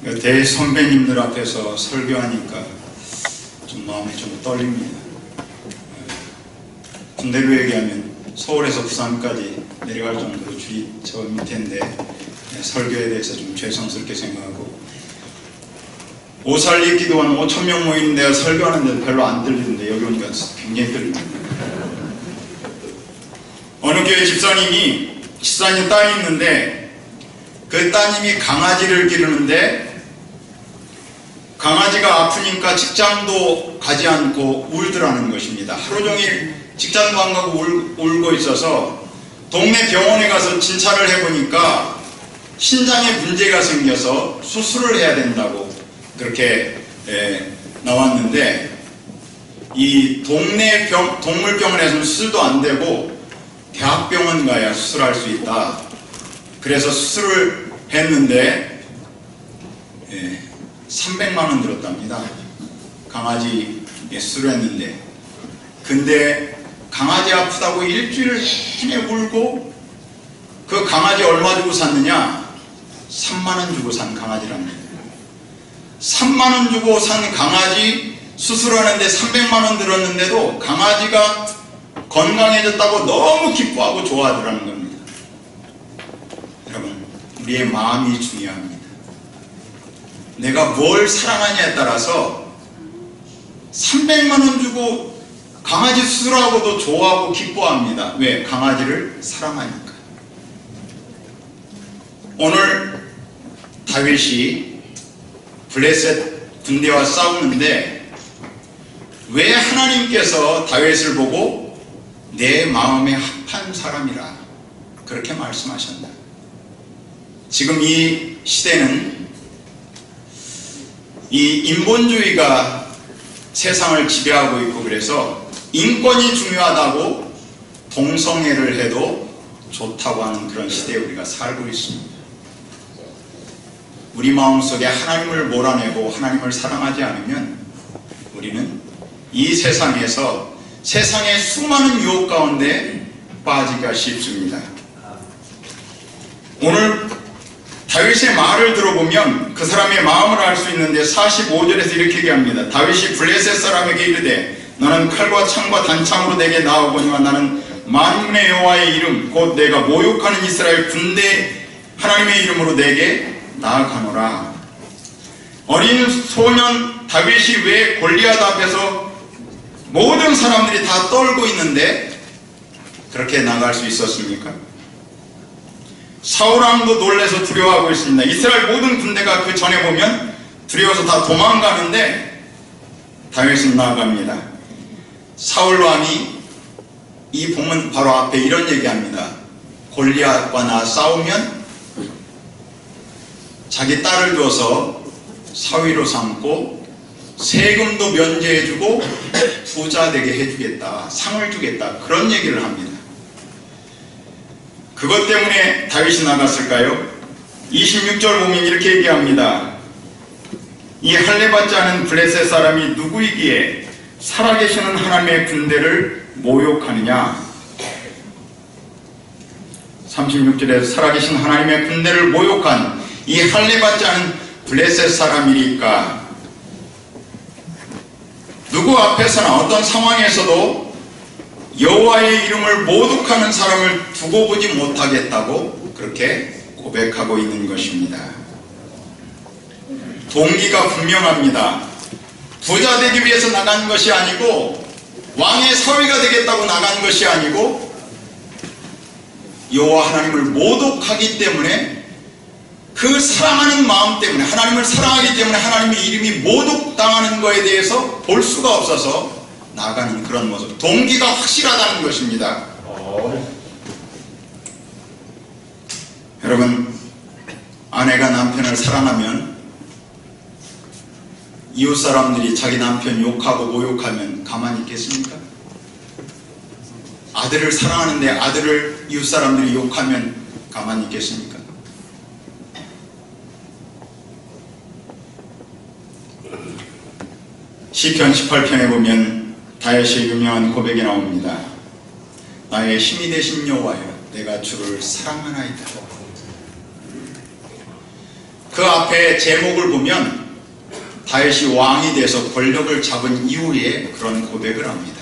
대선배님들 앞에서 설교하니까 좀 마음이 좀 떨립니다. 군대로 얘기하면 서울에서 부산까지 내려갈 정도로 줄이 저 밑인데 설교에 대해서 좀 죄송스럽게 생각하고, 오살리 기도원 5,000명 모이는데 설교하는데 별로 안 들리는데 여기 오니까 굉장히 들립니다. 어느 교회 집사님 딸이 있는데 그 따님이 강아지를 기르는데 강아지가 아프니까 직장도 가지 않고 울더라는 것입니다. 하루 종일 직장도 안 가고 울고 있어서 동네 병원에 가서 진찰을 해보니까 신장에 문제가 생겨서 수술을 해야 된다고 그렇게 나왔는데, 이 동네 동물병원에서는 수술도 안 되고 대학병원 가야 수술할 수 있다. 그래서 수술을 했는데 300만 원 들었답니다. 강아지 수술을 했는데. 근데 강아지 아프다고 일주일 내내 울고, 그 강아지 얼마 주고 샀느냐? 3만 원 주고 산 강아지랍니다. 3만 원 주고 산 강아지 수술하는데 300만 원 들었는데도 강아지가 건강해졌다고 너무 기뻐하고 좋아하더라는 겁니다. 여러분, 우리의 마음이 중요합니다. 내가 뭘 사랑하냐에 따라서 300만 원 주고 강아지 수술하고도 좋아하고 기뻐합니다. 왜? 강아지를 사랑하니까. 오늘 다윗이 블레셋 군대와 싸우는데 왜 하나님께서 다윗을 보고 내 마음에 합한 사람이라 그렇게 말씀하셨나? 지금 이 시대는 이 인본주의가 세상을 지배하고 있고, 그래서 인권이 중요하다고 동성애를 해도 좋다고 하는 그런 시대에 우리가 살고 있습니다. 우리 마음속에 하나님을 몰아내고 하나님을 사랑하지 않으면 우리는 이 세상에서 세상의 수많은 유혹 가운데 빠지기가 쉽습니다. 오늘 다윗의 말을 들어보면 그 사람의 마음을 알 수 있는데 45절에서 이렇게 얘기합니다. 다윗이 블레셋 사람에게 이르되 너는 칼과 창과 단창으로 내게 나아오거니와 나는 만군의 여호와의 이름 곧 내가 모욕하는 이스라엘 군대 하나님의 이름으로 내게 나아가노라. 어린 소년 다윗이 왜 골리앗 앞에서 모든 사람들이 다 떨고 있는데 그렇게 나갈 수 있었습니까? 사울왕도 놀라서 두려워하고 있습니다. 이스라엘 모든 군대가 그 전에 보면 두려워서 다 도망가는데 다윗은 나아갑니다. 사울왕이 이 본문 바로 앞에 이런 얘기합니다. 골리앗과 나 싸우면 자기 딸을 줘서 사위로 삼고 세금도 면제해주고 부자 되게 해주겠다, 상을 주겠다, 그런 얘기를 합니다. 그것 때문에 다윗이 나갔을까요? 26절 보면 이렇게 얘기합니다. 이 할례받지 않은 블레셋 사람이 누구이기에 살아계시는 하나님의 군대를 모욕하느냐? 36절에 살아계신 하나님의 군대를 모욕한 이 할례받지 않은 블레셋 사람이니까, 누구 앞에서나 어떤 상황에서도 여호와의 이름을 모독하는 사람을 두고 보지 못하겠다고 그렇게 고백하고 있는 것입니다. 동기가 분명합니다. 부자 되기 위해서 나간 것이 아니고, 왕의 사위가 되겠다고 나간 것이 아니고, 여호와 하나님을 모독하기 때문에, 그 사랑하는 마음 때문에, 하나님을 사랑하기 때문에 하나님의 이름이 모독당하는 것에 대해서 볼 수가 없어서 나가는 그런 모습, 동기가 확실하다는 것입니다. 여러분, 아내가 남편을 사랑하면 이웃 사람들이 자기 남편 욕하고 모욕하면 가만히 있겠습니까? 아들을 사랑하는데 아들을 이웃 사람들이 욕하면 가만히 있겠습니까? 시편 18편에 보면 다윗의 유명한 고백이 나옵니다. 나의 힘이 되신 여호와여, 내가 주를 사랑하나이다. 그 앞에 제목을 보면 다윗이 왕이 돼서 권력을 잡은 이후에 그런 고백을 합니다.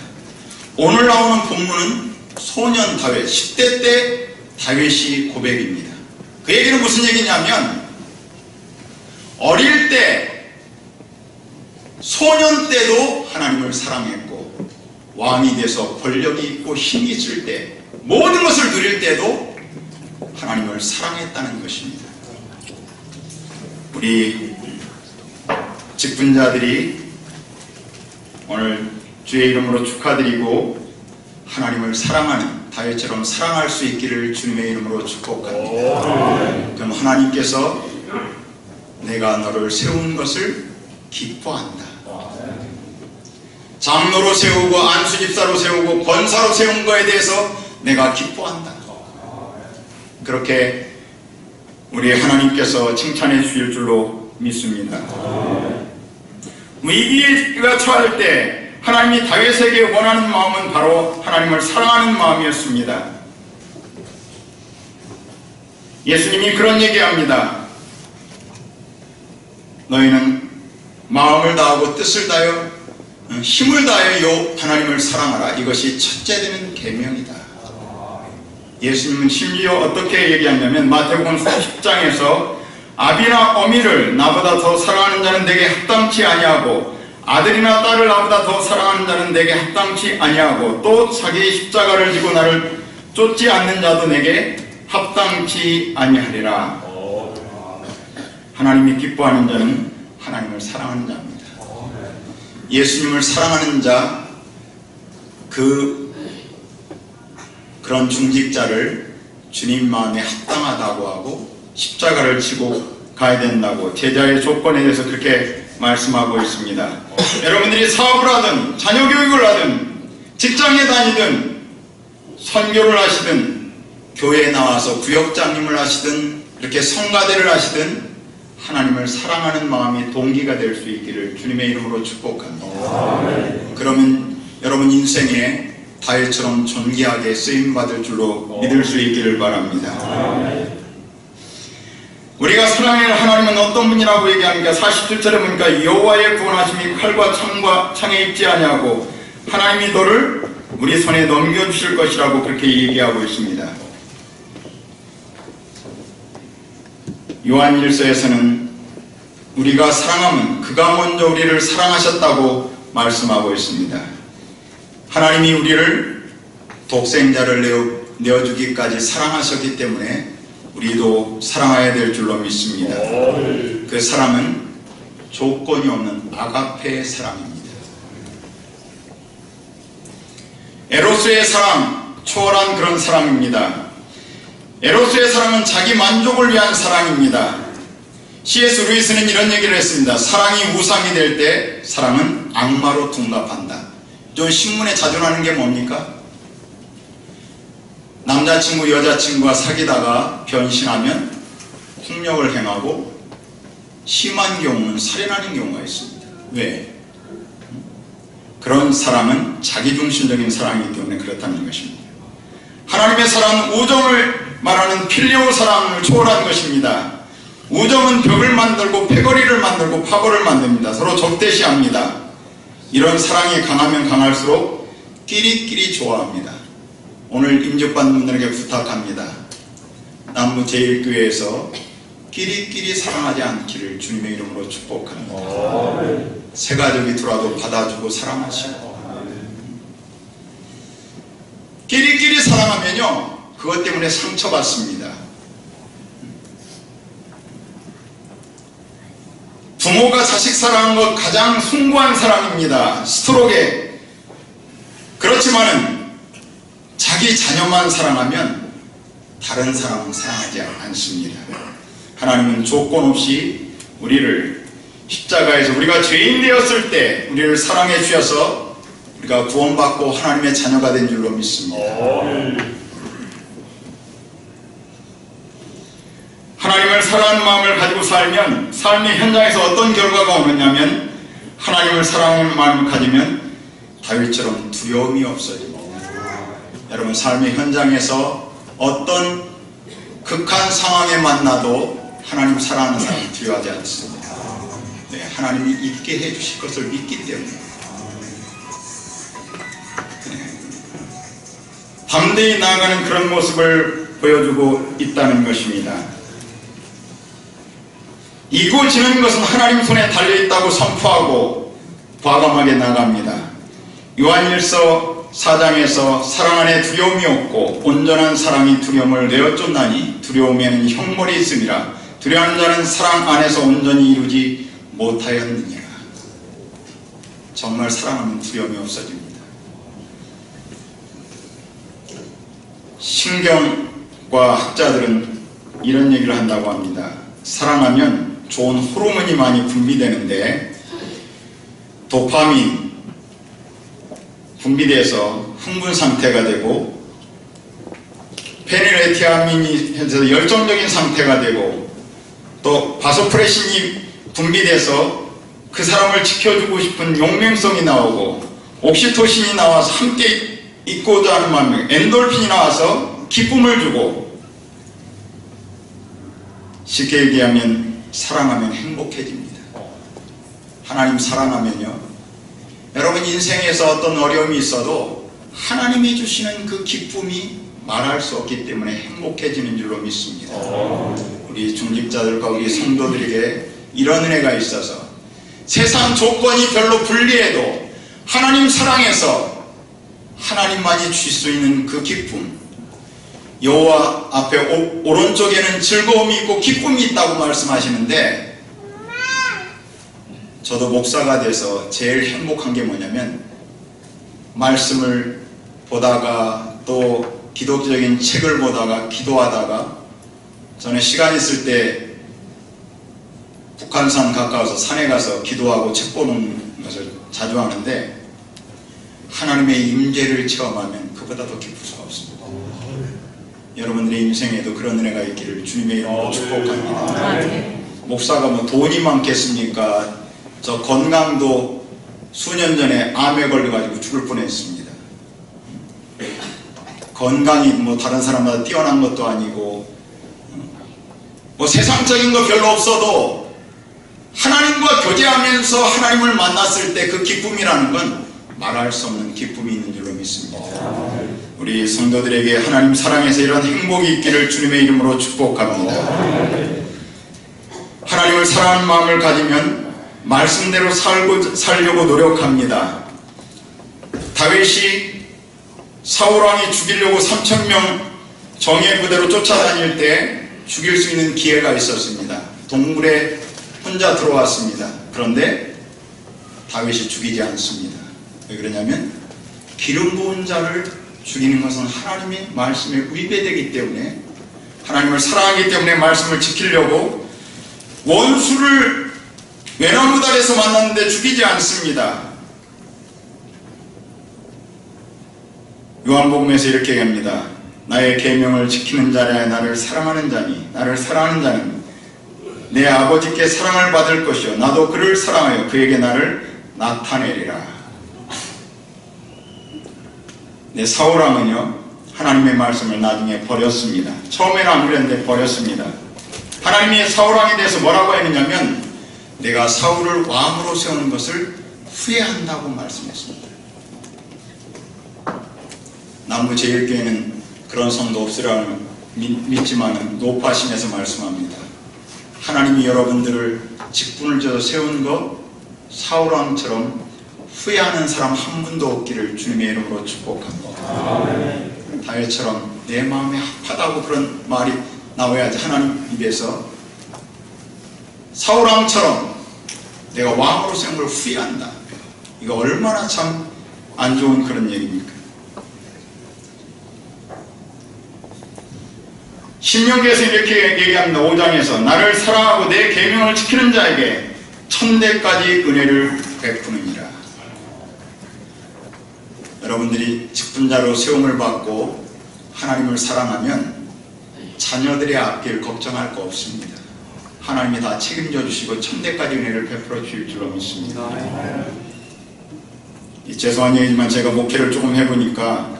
오늘 나오는 본문은 소년 다윗, 10대 때 다윗이 고백입니다. 그 얘기는 무슨 얘기냐면 어릴 때, 소년 때도 하나님을 사랑했고 왕이 돼서 권력이 있고 힘이 있을 때, 모든 것을 누릴 때도 하나님을 사랑했다는 것입니다. 우리 직분자들이 오늘 주의 이름으로 축하드리고 하나님을 사랑하는 다윗처럼 사랑할 수 있기를 주님의 이름으로 축복합니다. 그럼 하나님께서 내가 너를 세운 것을 기뻐한다. 장로로 세우고 안수집사로 세우고 권사로 세운 거에 대해서 내가 기뻐한다. 그렇게 우리 하나님께서 칭찬해 주실 줄로 믿습니다. 위기가 처할 때 하나님이 다윗에게 원하는 마음은 바로 하나님을 사랑하는 마음이었습니다. 예수님이 그런 얘기합니다. 너희는 마음을 다하고 뜻을 다하여 힘을 다하여 하나님을 사랑하라. 이것이 첫째 되는 계명이다. 예수님은 심지어 어떻게 얘기하냐면 마태복음 10장에서 아비나 어미를 나보다 더 사랑하는 자는 내게 합당치 아니하고 아들이나 딸을 나보다 더 사랑하는 자는 내게 합당치 아니하고 또 자기의 십자가를 지고 나를 쫓지 않는 자도 내게 합당치 아니하리라. 하나님이 기뻐하는 자는 하나님을 사랑하는 자입니다. 예수님을 사랑하는 자, 그런 중직자를 주님 마음에 합당하다고 하고 십자가를 지고 가야 된다고 제자의 조건에 대해서 그렇게 말씀하고 있습니다. 여러분들이 사업을 하든 자녀 교육을 하든 직장에 다니든 선교를 하시든 교회에 나와서 구역장님을 하시든 이렇게 성가대를 하시든 하나님을 사랑하는 마음이 동기가 될 수 있기를 주님의 이름으로 축복합니다. 그러면 여러분 인생에 다윗처럼 존귀하게 쓰임받을 줄로 믿을 수 있기를 바랍니다. 우리가 사랑하는 하나님은 어떤 분이라고 얘기합니까? 47절에 보니까 여호와의 구원하심이 칼과 창에 있지 아니하고 하나님이 너를 우리 손에 넘겨주실 것이라고 그렇게 얘기하고 있습니다. 요한 1서에서는 우리가 사랑하면 그가 먼저 우리를 사랑하셨다고 말씀하고 있습니다. 하나님이 우리를 독생자를 내어주기까지 사랑하셨기 때문에 우리도 사랑해야 될 줄로 믿습니다. 그 사랑은 조건이 없는 아가페의 사랑입니다. 에로스의 사랑, 초월한 그런 사랑입니다. 에로스의 사랑은 자기 만족을 위한 사랑입니다. C.S. 루이스는 이런 얘기를 했습니다. 사랑이 우상이 될 때 사랑은 악마로 둔갑한다. 저 신문에 자주 나는 게 뭡니까? 남자친구 여자친구가 사귀다가 변신하면 폭력을 행하고 심한 경우는 살인하는 경우가 있습니다. 왜? 그런 사랑은 자기중심적인 사랑이기 때문에 그렇다는 것입니다. 하나님의 사랑은 우정을 말하는 필요 사랑을 초월한 것입니다. 우정은 벽을 만들고 패거리를 만들고 파벌을 만듭니다. 서로 적대시합니다. 이런 사랑이 강하면 강할수록 끼리끼리 좋아합니다. 오늘 임직받는 분들에게 부탁합니다. 남부 제1교회에서 끼리끼리 사랑하지 않기를 주님의 이름으로 축복합니다. 새 가족이 들어와도 받아주고 사랑하시고 끼리끼리 사랑하면요 그것 때문에 상처받습니다. 부모가 자식 사랑하는 것 가장 숭고한 사랑입니다. 스트로게. 그렇지만은 자기 자녀만 사랑하면 다른 사람은 사랑하지 않습니다. 하나님은 조건 없이 우리를 십자가에서 우리가 죄인 되었을 때 우리를 사랑해 주셔서 우리가 구원받고 하나님의 자녀가 된 줄로 믿습니다. 하나님을 사랑하는 마음을 가지고 살면 삶의 현장에서 어떤 결과가 오느냐면 하나님을 사랑하는 마음을 가지면 다윗처럼 두려움이 없어집니다. 여러분 삶의 현장에서 어떤 극한 상황에 만나도 하나님 사랑하는 사람 두려워하지 않습니다. 네, 하나님이 있게 해주실 것을 믿기 때문에 담대히 나아가는 그런 모습을 보여주고 있다는 것입니다. 이고 지는 것은 하나님 손에 달려있다고 선포하고 과감하게 나갑니다. 요한일서 4장에서 사랑 안에 두려움이 없고 온전한 사랑이 두려움을 내어쫓나니 두려움에는 형벌이 있음이라. 두려워하는 자는 사랑 안에서 온전히 이루지 못하였느니라. 정말 사랑하면 두려움이 없어집니다. 신경과 학자들은 이런 얘기를 한다고 합니다. 사랑하면 좋은 호르몬이 많이 분비되는데 도파민 분비돼서 흥분 상태가 되고 페닐에티아민이 해서 열정적인 상태가 되고 또 바소프레신이 분비돼서 그 사람을 지켜주고 싶은 용맹성이 나오고 옥시토신이 나와서 함께 있고자 하는 마음에 엔돌핀이 나와서 기쁨을 주고 쉽게 얘기하면 사랑하면 행복해집니다. 하나님 사랑하면요, 여러분 인생에서 어떤 어려움이 있어도 하나님이 주시는 그 기쁨이 말할 수 없기 때문에 행복해지는 줄로 믿습니다. 우리 중직자들과 우리 성도들에게 이런 은혜가 있어서 세상 조건이 별로 불리해도 하나님 사랑에서 하나님만이 주실 수 있는 그 기쁨, 여호와 앞에 오른쪽에는 즐거움이 있고 기쁨이 있다고 말씀하시는데, 저도 목사가 돼서 제일 행복한 게 뭐냐면 말씀을 보다가 또 기독적인 책을 보다가 기도하다가, 저는 시간 있을 때 북한산 가까워서 산에 가서 기도하고 책 보는 것을 자주 하는데 하나님의 임재를 체험하면 그보다 더 기쁠 수가 없습니다. 여러분들의 인생에도 그런 은혜가 있기를 주님의 이름으로 축복합니다. 목사가 뭐 돈이 많겠습니까? 저 건강도 수년 전에 암에 걸려가지고 죽을 뻔했습니다. 건강이 뭐 다른 사람마다 뛰어난 것도 아니고 뭐 세상적인 거 별로 없어도 하나님과 교제하면서 하나님을 만났을 때 그 기쁨이라는 건 말할 수 없는 기쁨이 있는 줄로 믿습니다. 우리 성도들에게 하나님 사랑에서 이런 행복이 있기를 주님의 이름으로 축복합니다. 하나님을 사랑하는 마음을 가지면 말씀대로 살려고 노력합니다. 다윗이 사울왕이 죽이려고 3,000명 정예 부대로 쫓아다닐 때 죽일 수 있는 기회가 있었습니다. 동굴에 혼자 들어왔습니다. 그런데 다윗이 죽이지 않습니다. 왜 그러냐면 기름 부은 자를 죽이는 것은 하나님의 말씀에 위배되기 때문에, 하나님을 사랑하기 때문에 말씀을 지키려고 원수를 외나무다리에서 만났는데 죽이지 않습니다. 요한복음에서 이렇게 얘기합니다. 나의 계명을 지키는 자라 나를 사랑하는 자니, 나를 사랑하는 자는 내 아버지께 사랑을 받을 것이요 나도 그를 사랑하여 그에게 나를 나타내리라. 네, 사울왕은요 하나님의 말씀을 나중에 버렸습니다. 처음에는 안 그랬는데 버렸습니다. 하나님이 사울왕에 대해서 뭐라고 했느냐면 내가 사울을 왕으로 세우는 것을 후회한다고 말씀했습니다. 남부제일교회는 그런 성도 없으라고 믿지만 높아심에서 말씀합니다. 하나님이 여러분들을 직분을 줘서 세운 것 사울왕처럼 후회하는 사람 한 분도 없기를 주님의 이름으로 축복합니다. 다윗처럼 내 마음에 합하다고 그런 말이 나와야지 하나님 입에서 사울왕처럼 내가 왕으로 세운 걸 후회한다. 이거 얼마나 참 안 좋은 그런 얘기입니까? 신명기에서 이렇게 얘기합니다. 5장에서 나를 사랑하고 내 계명을 지키는 자에게 천대까지 은혜를 베푸느니라. 여러분들이 직분자로 세움을 받고 하나님을 사랑하면 자녀들의 앞길 걱정할 거 없습니다. 하나님이 다 책임져 주시고 천대까지 은혜를 베풀어 주실 줄로 믿습니다. 죄송한 얘기지만 제가 목회를 조금 해보니까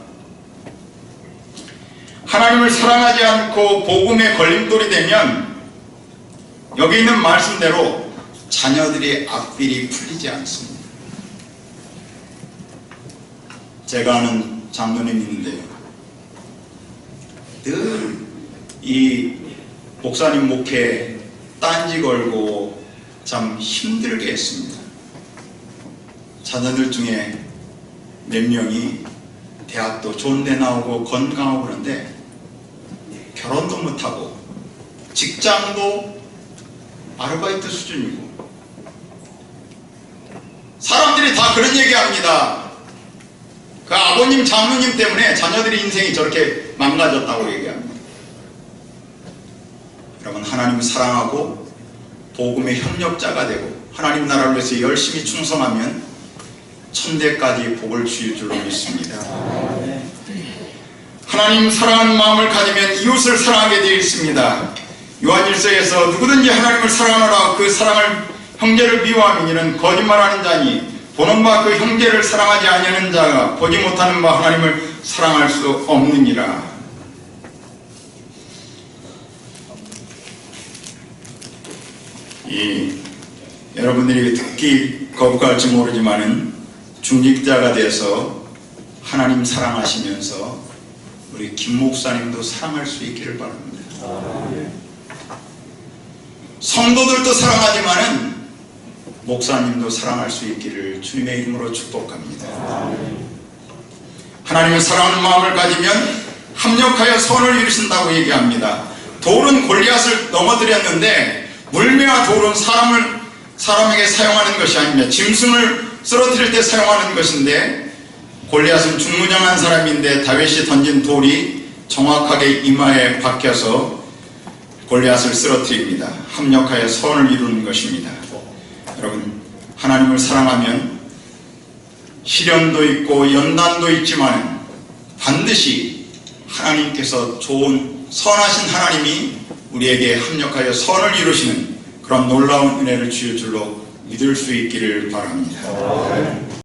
하나님을 사랑하지 않고 복음에 걸림돌이 되면 여기 있는 말씀대로 자녀들이 악빌이 풀리지 않습니다. 제가 아는 장로님이 있는데요, 늘 이 목사님 목회에 딴지 걸고 참 힘들게 했습니다. 자녀들 중에 몇 명이 대학도 좋은 데 나오고 건강하고 그런데 결혼도 못하고 직장도 아르바이트 수준이고, 사람들이 다 그런 얘기합니다. 그 아버님 장로님 때문에 자녀들의 인생이 저렇게 망가졌다고 얘기합니다. 여러분, 하나님을 사랑하고 복음의 협력자가 되고 하나님 나라를 위해서 열심히 충성하면 천대까지 복을 주실 줄로 믿습니다. 하나님 사랑하는 마음을 가지면 이웃을 사랑하게 되어 있습니다. 요한일서에서 누구든지 하나님을 사랑하노라 그 사랑을 형제를 미워하면 이는 거짓말하는 자니 보는 바 그 형제를 사랑하지 아니하는 자가 보지 못하는 바 하나님을 사랑할 수 없느니라. 여러분들이 듣기 거부할지 모르지만은 중직자가 돼서 하나님 사랑하시면서 우리 김 목사님도 사랑할 수 있기를 바랍니다. 성도들도 사랑하지만은 목사님도 사랑할 수 있기를 주님의 이름으로 축복합니다. 하나님을 사랑하는 마음을 가지면 합력하여 선을 이루신다고 얘기합니다. 돌은 골리앗을 넘어뜨렸는데 물매와 돌은 사람에게 사용하는 것이 아닙니다. 짐승을 쓰러뜨릴 때 사용하는 것인데, 골리앗은 중무장한 사람인데 다윗이 던진 돌이 정확하게 이마에 박혀서 골리앗을 쓰러뜨립니다. 합력하여 선을 이루는 것입니다. 여러분, 하나님을 사랑하면 시련도 있고 연단도 있지만 반드시 하나님께서 좋은 선하신 하나님이 우리에게 합력하여 선을 이루시는 그런 놀라운 은혜를 주실 줄로 믿을 수 있기를 바랍니다.